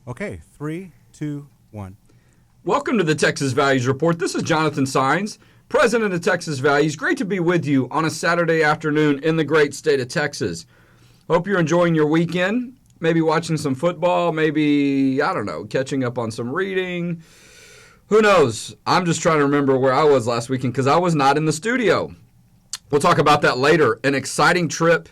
Okay, 3, 2, 1. Welcome to the Texas Values Report. This is Jonathan Sines, president of Texas Values. Great to be with you on a Saturday afternoon in the great state of Texas. Hope you're enjoying your weekend, maybe watching some football, maybe, I don't know, catching up on some reading. Who knows? I'm just trying to remember where I was last weekend because I was not in the studio. We'll talk about that later. An exciting trip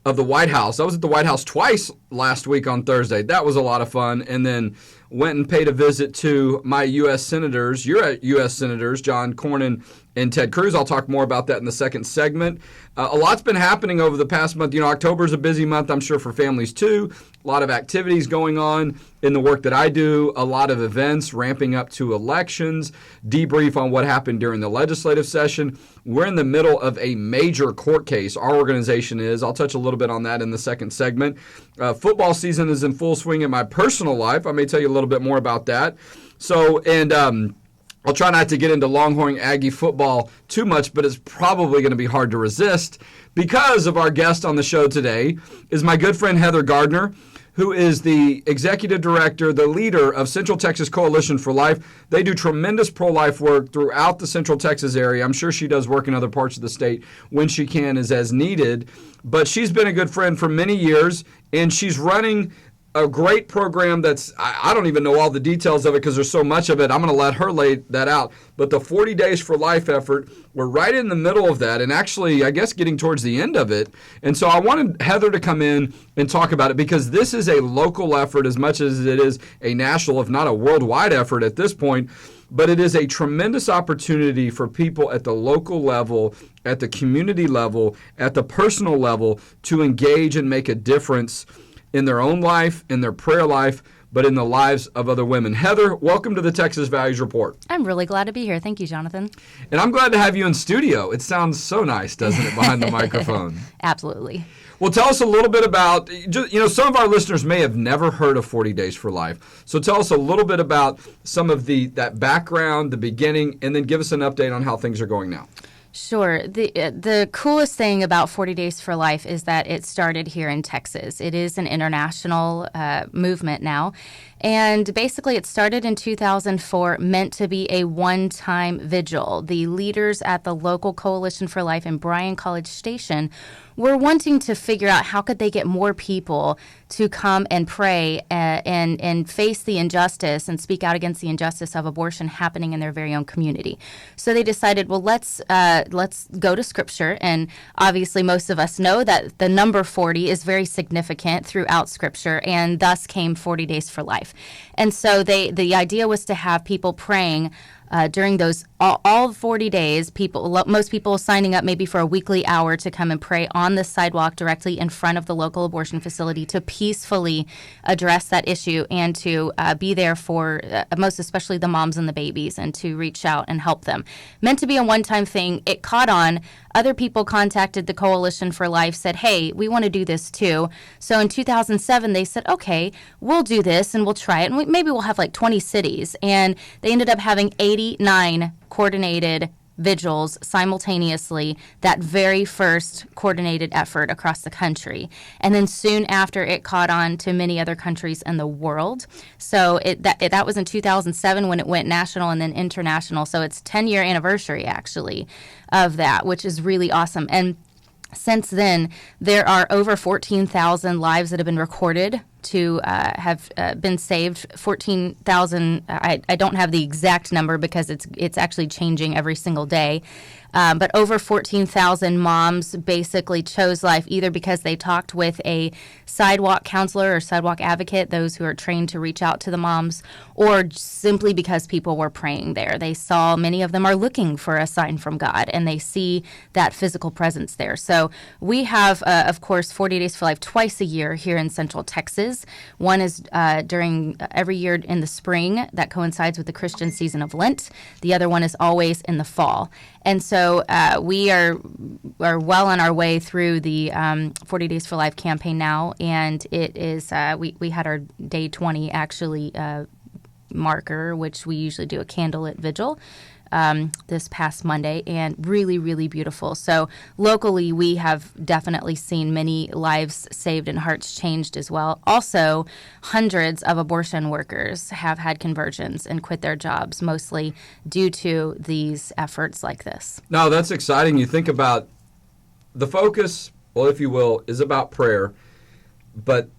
of the White House. I was at the White House twice last week on Thursday. That was a lot of fun. And then went and paid a visit to my U.S. Senators, your U.S. Senators, John Cornyn and Ted Cruz. I'll talk more about that in the second segment. A lot's been happening over the past month. You know, October's a busy month, I'm sure, for families too. A lot of activities going on in the work that I do, a lot of events ramping up to elections, debrief on what happened during the legislative session. We're in the middle of a major court case. Our organization is. I'll touch a little bit on that in the second segment. Football season is in full swing in my personal life. I may tell you a little bit more about that. I'll try not to get into Longhorn Aggie football too much, but it's probably going to be hard to resist because of our guest on the show today is my good friend Heather Gardner, who is the executive director, the leader of Central Texas Coalition for Life. They do tremendous pro-life work throughout the Central Texas area. I'm sure she does work in other parts of the state when she can, as needed. But she's been a good friend for many years, and she's running a great program that's, I don't even know all the details of it because there's so much of it. I'm going to let her lay that out. But the 40 Days for Life effort, we're right in the middle of that and actually, I guess, getting towards the end of it. And so I wanted Heather to come in and talk about it because this is a local effort as much as it is a national, if not a worldwide effort at this point. But it is a tremendous opportunity for people at the local level, at the community level, at the personal level to engage and make a difference in their own life, in their prayer life, but in the lives of other women. Heather, welcome to the Texas Values Report. I'm really glad to be here. Thank you, Jonathan. And I'm glad to have you in studio. It sounds so nice, doesn't it, behind the microphone? Absolutely. Well, tell us a little bit about, some of our listeners may have never heard of 40 Days for Life. So tell us a little bit about some of that background, the beginning, and then give us an update on how things are going now. Sure. The coolest thing about 40 Days for Life is that it started here in Texas. It is an international movement now. And basically, it started in 2004, meant to be a one-time vigil. The leaders at the local Coalition for Life in Bryan College Station were wanting to figure out how could they get more people to come and pray and face the injustice and speak out against the injustice of abortion happening in their very own community. So they decided, well, let's go to Scripture. And obviously, most of us know that the number 40 is very significant throughout Scripture, and thus came 40 Days for Life. And so the idea was to have people praying during those all 40 days, most people signing up maybe for a weekly hour to come and pray on the sidewalk directly in front of the local abortion facility to peacefully address that issue and to be there for most especially the moms and the babies and to reach out and help them. Meant to be a one-time thing. It caught on. Other people contacted the Coalition for Life, said, hey, we want to do this too. So in 2007, they said, okay, we'll do this and we'll try it. And maybe we'll have like 20 cities. And they ended up having 89 coordinated vigils simultaneously, that very first coordinated effort across the country. And then soon after, it caught on to many other countries in the world. So that was in 2007 when it went national and then international. So it's 10-year anniversary, actually, of that, which is really awesome. And since then, there are over 14,000 lives that have been recorded to have been saved. 14,000. I don't have the exact number because it's actually changing every single day. But over 14,000 moms basically chose life either because they talked with a sidewalk counselor or sidewalk advocate, those who are trained to reach out to the moms, or simply because people were praying there. They saw many of them are looking for a sign from God, and they see that physical presence there. So we have, of course, 40 Days for Life twice a year here in Central Texas. One is during every year in the spring that coincides with the Christian season of Lent. The other one is always in the fall. And so we are well on our way through the 40 Days for Life campaign now, and it is we had our day 20 actually marker, which we usually do a candlelit vigil this past Monday, and really, really beautiful. So locally, we have definitely seen many lives saved and hearts changed as well. Also, hundreds of abortion workers have had conversions and quit their jobs, mostly due to these efforts like this. No, that's exciting. You think about the focus, well, if you will, is about prayer, but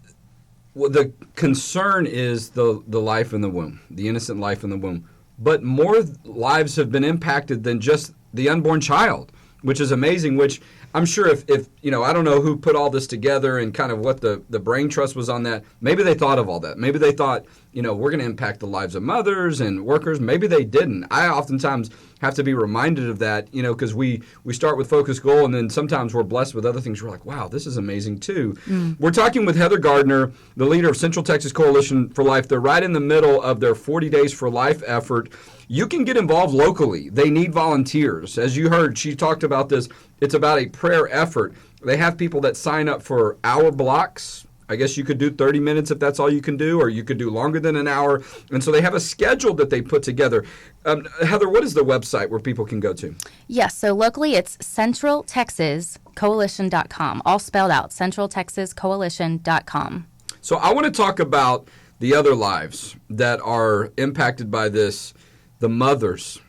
the concern is the life in the womb, the innocent life in the womb. But more lives have been impacted than just the unborn child, which is amazing, which I'm sure if I don't know who put all this together and kind of what the brain trust was on that. Maybe they thought of all that. Maybe they thought, we're going to impact the lives of mothers and workers. Maybe they didn't. I oftentimes have to be reminded of that, because we start with focus goal, and then sometimes we're blessed with other things. We're like, wow, this is amazing too. We're talking with Heather Gardner, the leader of Central Texas Coalition for Life. They're right in the middle of their 40 Days for Life effort. You can get involved locally. They need volunteers. As you heard, she talked about this. It's about a prayer effort. They have people that sign up for hour blocks. I guess you could do 30 minutes if that's all you can do, or you could do longer than an hour. And so they have a schedule that they put together. Heather, what is the website where people can go to? Yes, so locally it's centraltexascoalition.com, all spelled out, centraltexascoalition.com. So I want to talk about the other lives that are impacted by this, the mothers,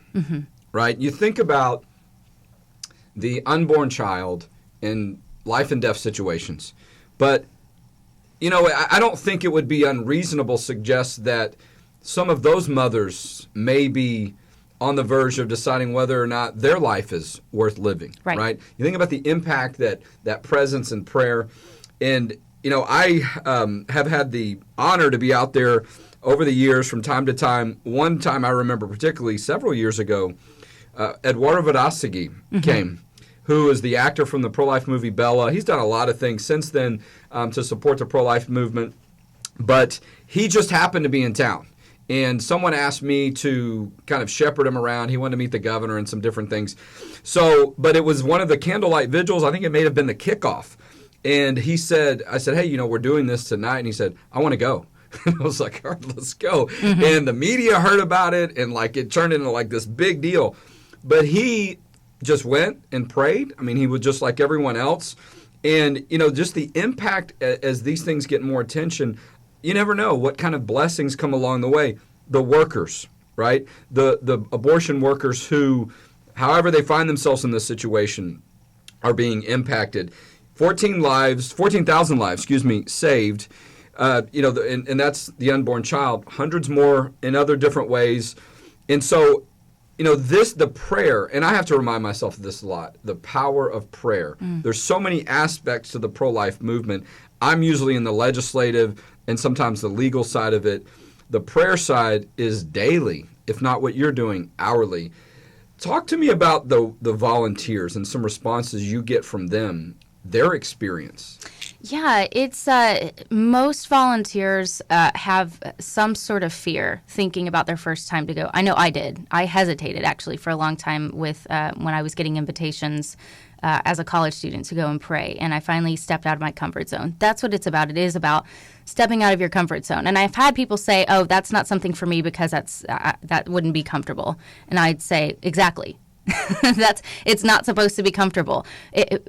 right? You think about the unborn child in life and death situations, but I don't think it would be unreasonable to suggest that some of those mothers may be on the verge of deciding whether or not their life is worth living, right? You think about the impact that presence and prayer. And, I have had the honor to be out there over the years from time to time. One time I remember particularly several years ago, Eduardo Verástegui came, who is the actor from the pro-life movie Bella. He's done a lot of things since then to support the pro-life movement, but he just happened to be in town. And someone asked me to kind of shepherd him around. He wanted to meet the governor and some different things. But it was one of the candlelight vigils. I think it may have been the kickoff. And I said, hey, we're doing this tonight. And he said, I want to go. And I was like, all right, let's go. And the media heard about it, and it turned into this big deal. But he just went and prayed. I mean, he was just like everyone else. And, just the impact as these things get more attention, you never know what kind of blessings come along the way. The workers, right? The abortion workers who, however they find themselves in this situation, are being impacted. 14,000 lives, saved. And that's the unborn child. Hundreds more in other different ways. And so, the prayer, and I have to remind myself of this a lot, the power of prayer. There's so many aspects to the pro-life movement. I'm usually in the legislative and sometimes the legal side of it. The prayer side is daily, if not what you're doing, hourly. Talk to me about the volunteers and some responses you get from them, their experience. Yeah, it's most volunteers have some sort of fear thinking about their first time to go. I know I did. I hesitated actually for a long time with when I was getting invitations as a college student to go and pray, and I finally stepped out of my comfort zone. That's what it's about. It is about stepping out of your comfort zone. And I've had people say, "Oh, that's not something for me because that wouldn't be comfortable," and I'd say, "Exactly." It's not supposed to be comfortable.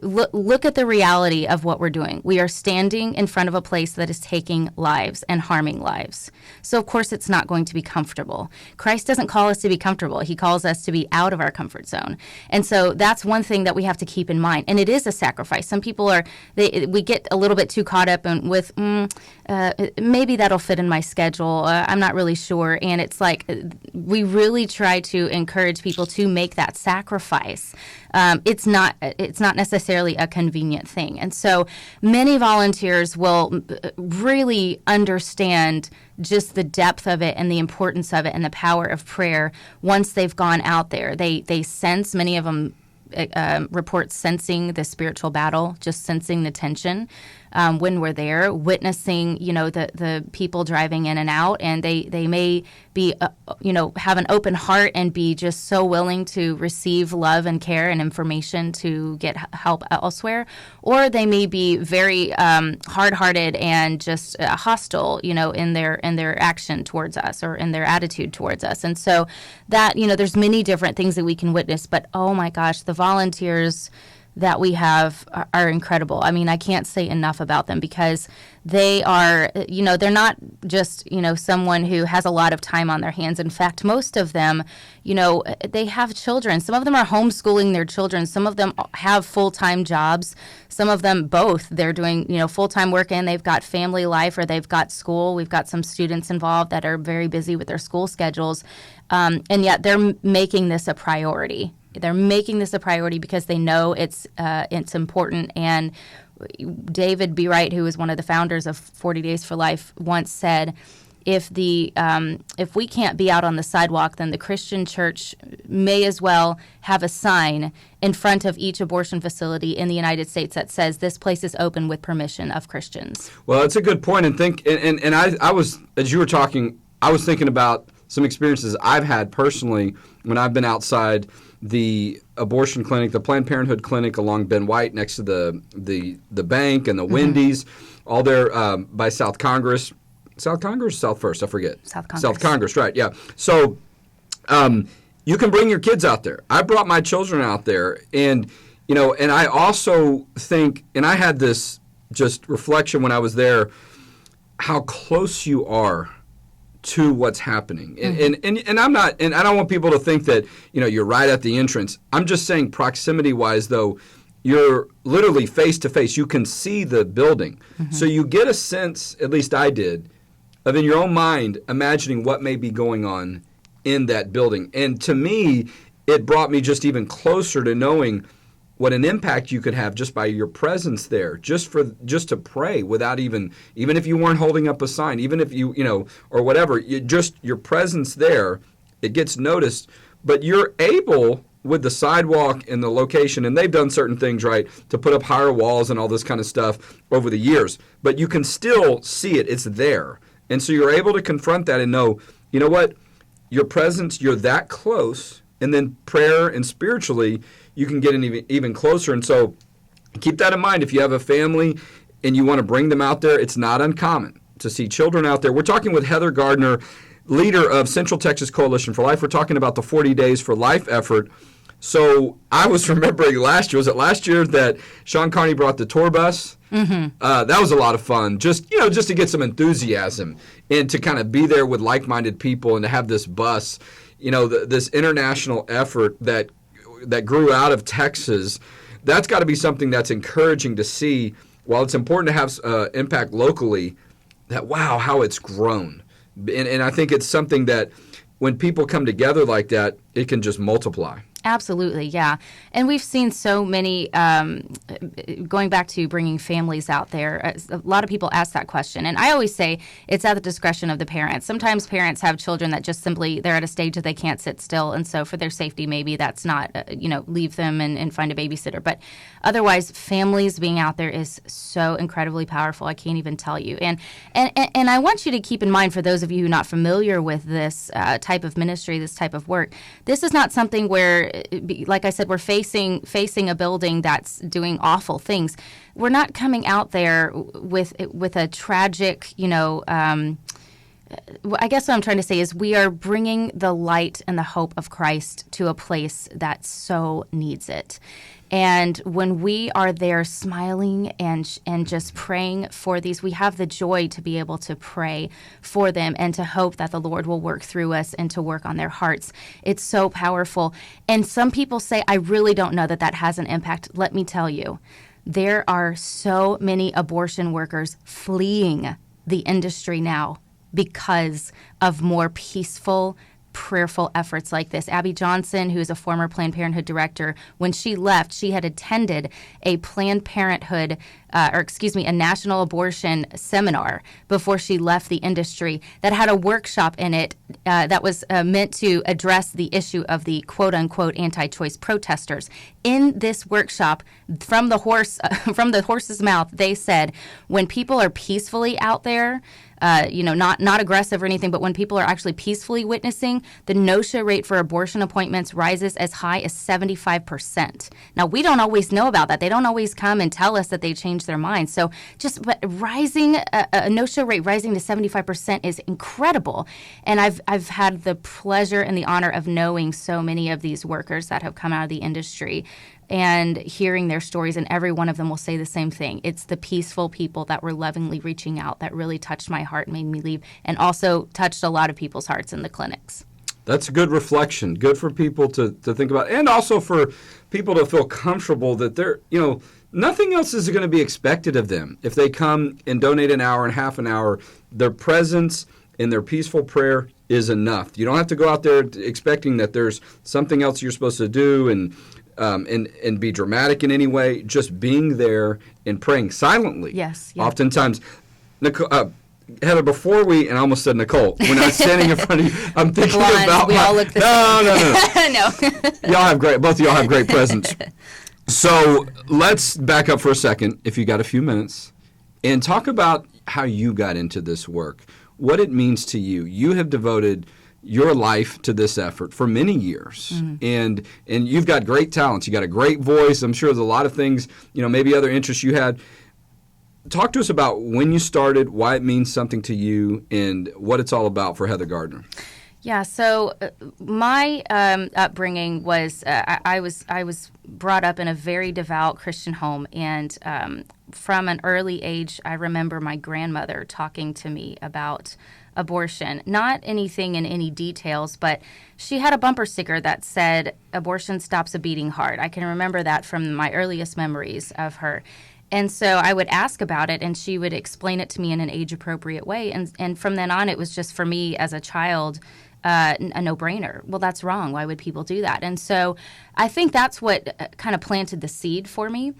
Look at the reality of what we're doing. We are standing in front of a place that is taking lives and harming lives. So, of course, it's not going to be comfortable. Christ doesn't call us to be comfortable. He calls us to be out of our comfort zone. And so that's one thing that we have to keep in mind. And it is a sacrifice. Some people we get a little bit too caught up with, maybe that'll fit in my schedule. I'm not really sure. And it's like we really try to encourage people to make that sacrifice. It's not necessarily a convenient thing. And so many volunteers will really understand just the depth of it and the importance of it and the power of prayer once they've gone out there. They sense, many of them report sensing the spiritual battle, just sensing the tension. when we're there, witnessing, the people driving in and out, and they may be, have an open heart and be just so willing to receive love and care and information to get help elsewhere, or they may be very hard-hearted and just hostile, in their action towards us or in their attitude towards us. And so that, there's many different things that we can witness, but oh my gosh, the volunteers that we have are incredible. I mean, I can't say enough about them because they are, they're not just, someone who has a lot of time on their hands. In fact, most of them, they have children. Some of them are homeschooling their children. Some of them have full-time jobs. Some of them both. They're doing, full-time work and they've got family life or they've got school. We've got some students involved that are very busy with their school schedules. And yet they're making this a priority. They're making this a priority because they know it's important. And David B. Wright, who is one of the founders of 40 Days for Life, once said, if we can't be out on the sidewalk, then the Christian church may as well have a sign in front of each abortion facility in the United States that says this place is open with permission of Christians. Well, that's a good point. And I was, as you were talking, I was thinking about some experiences I've had personally when I've been outside the abortion clinic, the Planned Parenthood clinic along Ben White next to the bank and the Wendy's, all there by South Congress. South Congress, South First, I forget. South Congress, right, yeah. So you can bring your kids out there. I brought my children out there, and and I also think, and I had this just reflection when I was there, how close you are to what's happening. And I'm not, and I don't want people to think that, you're right at the entrance. I'm just saying proximity-wise, though, you're literally face to face. You can see the building. So you get a sense, at least I did, of in your own mind imagining what may be going on in that building. And to me, it brought me just even closer to knowing what an impact you could have just by your presence there, just to pray without even if you weren't holding up a sign, even if you or whatever, just your presence there, it gets noticed. But you're able, with the sidewalk and the location, and they've done certain things, right, to put up higher walls and all this kind of stuff over the years, but you can still see it. It's there. And so you're able to confront that and know, you know what, your presence, you're that close, and then prayer and spiritually, you can get even closer. And so keep that in mind. If you have a family and you want to bring them out there, it's not uncommon to see children out there. We're talking with Heather Gardner, leader of Central Texas Coalition for Life. We're talking about the 40 Days for Life effort. So I was remembering last year, was it last year that Sean Carney brought the tour bus? That was a lot of fun, just to get some enthusiasm and to kind of be there with like-minded people and to have this bus, this international effort that grew out of Texas. That's got to be something that's encouraging to see. While it's important to have impact locally, that wow, how it's grown. And I think it's something that when people come together like that, it can just multiply. Absolutely, yeah. And we've seen so many, going back to bringing families out there, a lot of people ask that question. And I always say it's at the discretion of the parents. Sometimes parents have children that just simply, they're at a stage that they can't sit still. And so for their safety, maybe that's not, leave them and find a babysitter. But otherwise, families being out there is so incredibly powerful. I can't even tell you. And I want you to keep in mind, for those of you who are not familiar with this type of ministry, this type of work, this is not something where, like I said, we're facing a building that's doing awful things. We're not coming out there with a tragic, I guess what I'm trying to say is we are bringing the light and the hope of Christ to a place that so needs it. And when we are there smiling and just praying for these, we have the joy to be able to pray for them and to hope that the Lord will work through us and to work on their hearts. It's so powerful. And some people say, I really don't know that has an impact. Let me tell you, there are so many abortion workers fleeing the industry now because of more peaceful, prayerful efforts like this. Abby Johnson, who is a former Planned Parenthood director, when she left, she had attended a Planned Parenthood, a national abortion seminar before she left the industry that had a workshop in it that was meant to address the issue of the quote-unquote anti-choice protesters. In this workshop, from the horse's mouth, they said, when people are peacefully out there, not aggressive or anything, but when people are actually peacefully witnessing, the no-show rate for abortion appointments rises as high as 75%. Now, we don't always know about that. They don't always come and tell us that they changed their minds. So but a no-show rate rising to 75% is incredible. And I've had the pleasure and the honor of knowing so many of these workers that have come out of the industry and hearing their stories, and every one of them will say the same thing. It's the peaceful people that were lovingly reaching out that really touched my heart and made me leave, and also touched a lot of people's hearts in the clinics. That's a good reflection. Good for people to think about, and also for people to feel comfortable that they're, nothing else is going to be expected of them. If they come and donate an hour and half an hour, their presence and their peaceful prayer is enough. You don't have to go out there expecting that there's something else you're supposed to do and be dramatic in any way. Just being there and praying silently. Yes. Oftentimes, Nicole, Heather, before and I almost said Nicole, when I was standing in front of you, I'm thinking Blonde, about we all look the same. No. Both of y'all have great presence. So let's back up for a second, if you got a few minutes, and talk about how you got into this work, what it means to you. You have devoted your life to this effort for many years, and you've got great talents. You got a great voice. I'm sure there's a lot of things, maybe other interests you had. Talk to us about when you started, why it means something to you, and what it's all about for Heather Gardner. Yeah, so my upbringing was I was brought up in a very devout Christian home, and from an early age, I remember my grandmother talking to me about abortion. Not anything in any details, but she had a bumper sticker that said, "Abortion stops a beating heart." I can remember that from my earliest memories of her. And so I would ask about it, and she would explain it to me in an age-appropriate way. And from then on, it was just for me as a child a no-brainer. Well, that's wrong. Why would people do that? And so I think that's what kind of planted the seed for me.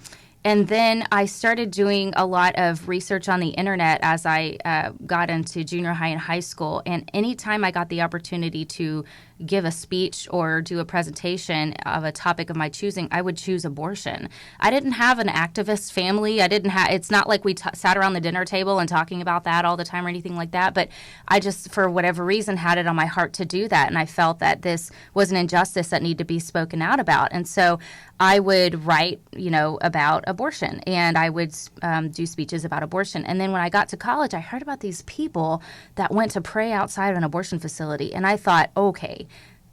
And then I started doing a lot of research on the internet as I got into junior high and high school. And anytime I got the opportunity to give a speech or do a presentation of a topic of my choosing, I would choose abortion. I didn't have an activist family. It's not like we sat around the dinner table and talking about that all the time or anything like that. But I just, for whatever reason, had it on my heart to do that. And I felt that this was an injustice that needed to be spoken out about. And so I would write, about abortion, and I would do speeches about abortion. And then when I got to college, I heard about these people that went to pray outside of an abortion facility. And I thought, okay,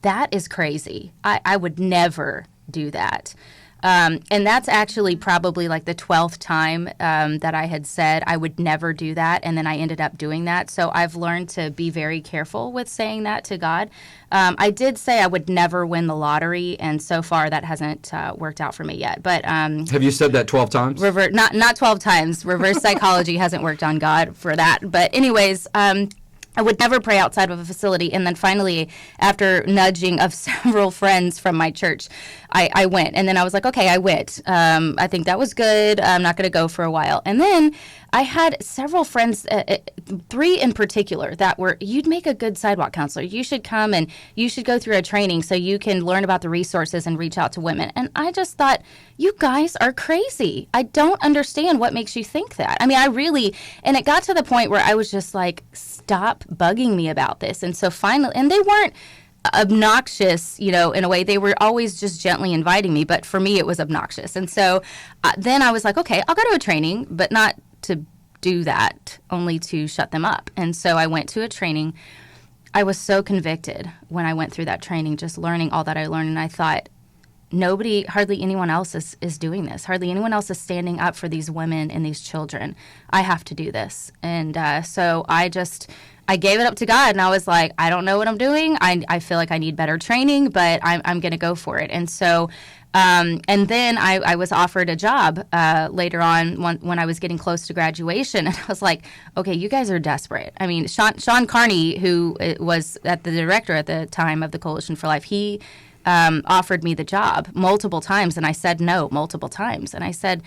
that is crazy. I would never do that. And that's actually probably like the 12th time that I had said I would never do that, and then I ended up doing that. So I've learned to be very careful with saying that to God. I did say I would never win the lottery, and so far that hasn't worked out for me yet. But have you said that 12 times? Not 12 times. Reverse psychology hasn't worked on God for that. But anyways, I would never pray outside of a facility. And then finally, after nudging of several friends from my church, I went. And then I was like, okay, I went. I think that was good. I'm not going to go for a while. And then I had several friends, 3 in particular, that were, you'd make a good sidewalk counselor. You should come and you should go through a training so you can learn about the resources and reach out to women. And I just thought, you guys are crazy. I don't understand what makes you think that. I mean, and it got to the point where I was just like, stop bugging me about this. And so finally, and they weren't obnoxious, in a way. They were always just gently inviting me, but for me it was obnoxious. And so then I was like, okay, I'll go to a training, but not to do that, only to shut them up. And so I went to a training. I was so convicted when I went through that training, just learning all that I learned. And I thought, hardly anyone else is doing this. Hardly anyone else is standing up for these women and these children. I have to do this. And so I gave it up to God, and I was like, I don't know what I'm doing. I feel like I need better training, but I'm going to go for it. And so And then I was offered a job later on when I was getting close to graduation. And I was like, okay, you guys are desperate. I mean, Sean Carney, who was the director at the time of the Coalition for Life, he offered me the job multiple times, and I said no multiple times. And I said,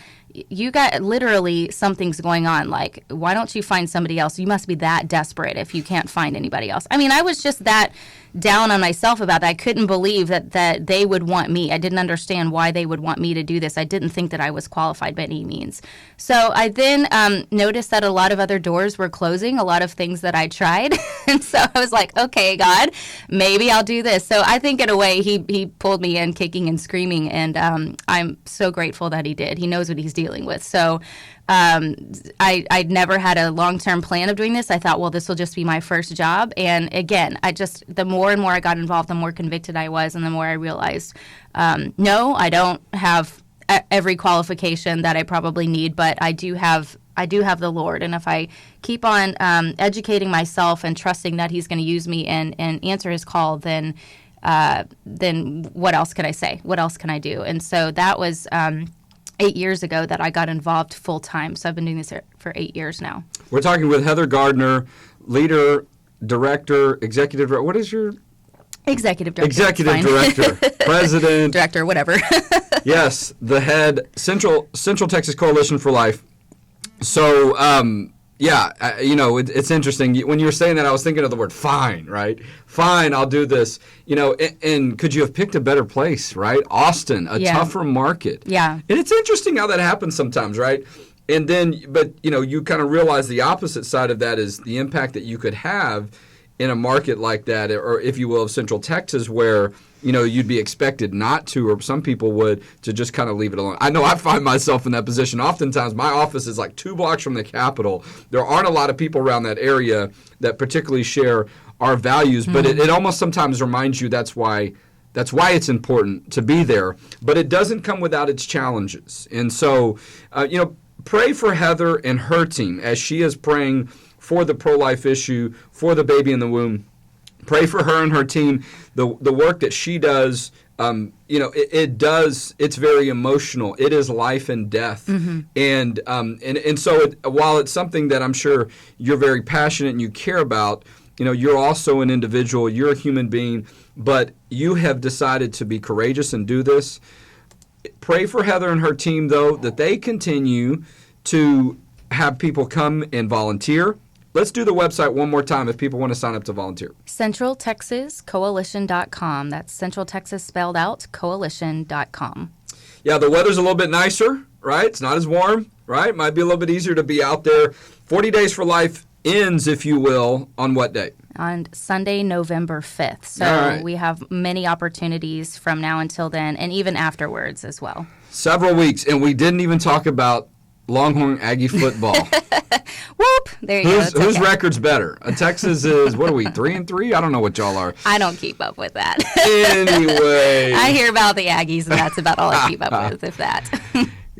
you got literally something's going on. Like, why don't you find somebody else? You must be that desperate if you can't find anybody else. I mean, I was just that down on myself about that. I couldn't believe that they would want me. I didn't understand why they would want me to do this. I didn't think that I was qualified by any means. So I then noticed that a lot of other doors were closing, a lot of things that I tried. And so I was like, okay, God, maybe I'll do this. So I think in a way he pulled me in kicking and screaming, and I'm so grateful that he did. He knows what he's dealing with. So I'd never had a long-term plan of doing this. I thought, well, this will just be my first job. And again, the more and more I got involved, the more convicted I was, and the more I realized, no, I don't have every qualification that I probably need, but I do have the Lord. And if I keep on educating myself and trusting that He's going to use me and answer His call, then what else could I say? What else can I do? And so that was 8 years ago that I got involved full time. So I've been doing this for 8 years now. We're talking with Heather Gardner, leader, director, executive. What is your executive director? Executive director, president, director, whatever. Yes, the head, Central Texas Coalition for Life. So, it's interesting. When you were saying that, I was thinking of the word fine, right? Fine, I'll do this. And could you have picked a better place, right? Austin, a tougher market. Yeah. And it's interesting how that happens sometimes, right? And then, but, you kind of realize the opposite side of that is the impact that you could have in a market like that, or if you will, of Central Texas, where you'd be expected not to, or some people would, to just kind of leave it alone. I know I find myself in that position. Oftentimes, my office is like 2 blocks from the Capitol. There aren't a lot of people around that area that particularly share our values, but it almost sometimes reminds you that's why it's important to be there. But it doesn't come without its challenges. And so, pray for Heather and her team as she is praying for the pro-life issue, for the baby in the womb. Pray for her and her team. The work that she does, it's very emotional. It is life and death. Mm-hmm. And so while it's something that I'm sure you're very passionate and you care about, you're also an individual, you're a human being, but you have decided to be courageous and do this. Pray for Heather and her team, though, that they continue to have people come and volunteer. Let's do the website one more time if people want to sign up to volunteer. CentralTexasCoalition.com. That's Central Texas spelled out, coalition.com. Yeah, the weather's a little bit nicer, right? It's not as warm, right? Might be a little bit easier to be out there. 40 Days for Life ends, if you will, on what date? On Sunday, November 5th. So we have many opportunities from now until then, and even afterwards as well. Several weeks, and we didn't even talk about Longhorn Aggie football. Whoop! There you go. Whose record's better? Texas is, what are we, 3-3? I don't know what y'all are. I don't keep up with that. Anyway. I hear about the Aggies, and that's about all I keep up with, if that.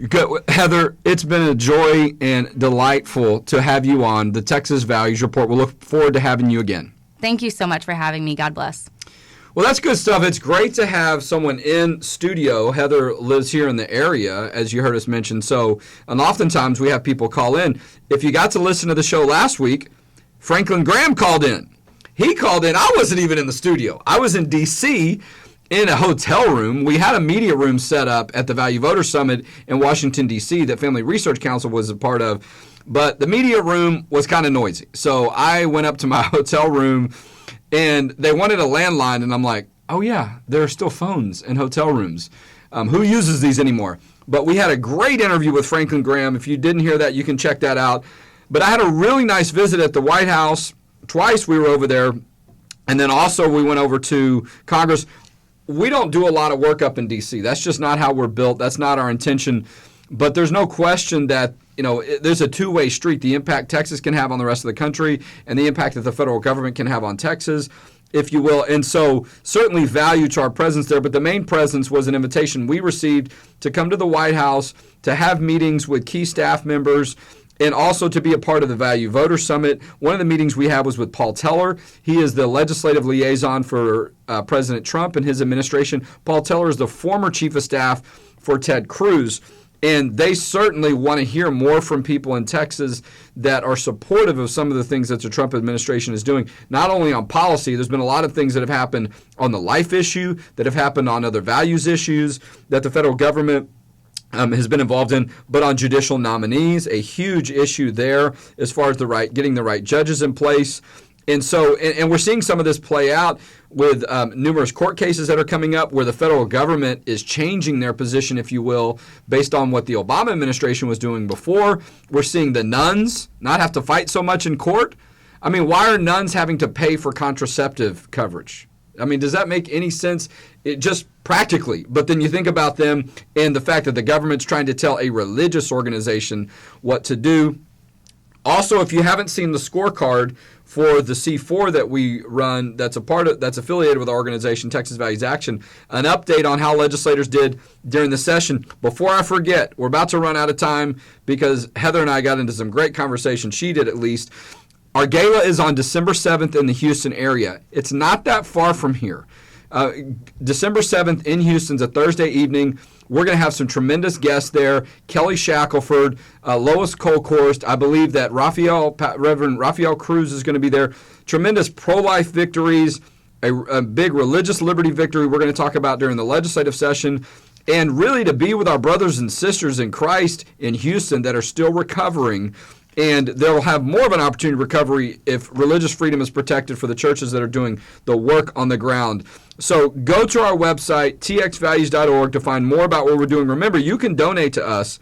Good. Heather, it's been a joy and delightful to have you on the Texas Values Report. We'll look forward to having you again. Thank you so much for having me. God bless. Well, that's good stuff. It's great to have someone in studio. Heather lives here in the area, as you heard us mention. And oftentimes we have people call in. If you got to listen to the show last week, Franklin Graham called in. He called in. I wasn't even in the studio. I was in D.C. in a hotel room. We had a media room set up at the Value Voter Summit in Washington, D.C. that Family Research Council was a part of. But the media room was kind of noisy. So I went up to my hotel room, and they wanted a landline, and I'm like, oh, yeah, there are still phones in hotel rooms. Who uses these anymore? But we had a great interview with Franklin Graham. If you didn't hear that, you can check that out. But I had a really nice visit at the White House. Twice we were over there. And then also we went over to Congress. We don't do a lot of work up in D.C. That's just not how we're built. That's not our intention. But there's no question that, there's a two-way street. The impact Texas can have on the rest of the country and the impact that the federal government can have on Texas, if you will. And so certainly value to our presence there. But the main presence was an invitation we received to come to the White House, to have meetings with key staff members, and also to be a part of the Value Voter Summit. One of the meetings we had was with Paul Teller. He is the legislative liaison for President Trump and his administration. Paul Teller is the former chief of staff for Ted Cruz. And they certainly want to hear more from people in Texas that are supportive of some of the things that the Trump administration is doing, not only on policy. There's been a lot of things that have happened on the life issue, that have happened on other values issues that the federal government has been involved in, but on judicial nominees, a huge issue there as far as getting the right judges in place. And so, and we're seeing some of this play out with numerous court cases that are coming up where the federal government is changing their position, if you will, based on what the Obama administration was doing before. We're seeing the nuns not have to fight so much in court. I mean, why are nuns having to pay for contraceptive coverage? I mean, does that make any sense? Just practically. But then you think about them and the fact that the government's trying to tell a religious organization what to do. Also, if you haven't seen the scorecard for the C4 that we run, that's affiliated with our organization, Texas Values Action, an update on how legislators did during the session. Before I forget, we're about to run out of time because Heather and I got into some great conversation. She did, at least. Our gala is on December 7th in the Houston area. It's not that far from here. December 7th in Houston's a Thursday evening. We're going to have some tremendous guests there. Kelly Shackelford, Lois Colkhorst. I believe that Reverend Raphael Cruz is going to be there. Tremendous pro-life victories, a big religious liberty victory we're going to talk about during the legislative session. And really to be with our brothers and sisters in Christ in Houston that are still recovering. And they'll have more of an opportunity to recovery if religious freedom is protected for the churches that are doing the work on the ground. So go to our website, txvalues.org, to find more about what we're doing. Remember, you can donate to us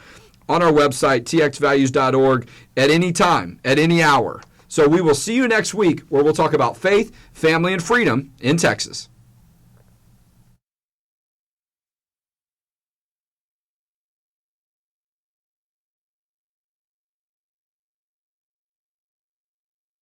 on our website, txvalues.org, at any time, at any hour. So we will see you next week where we'll talk about faith, family, and freedom in Texas.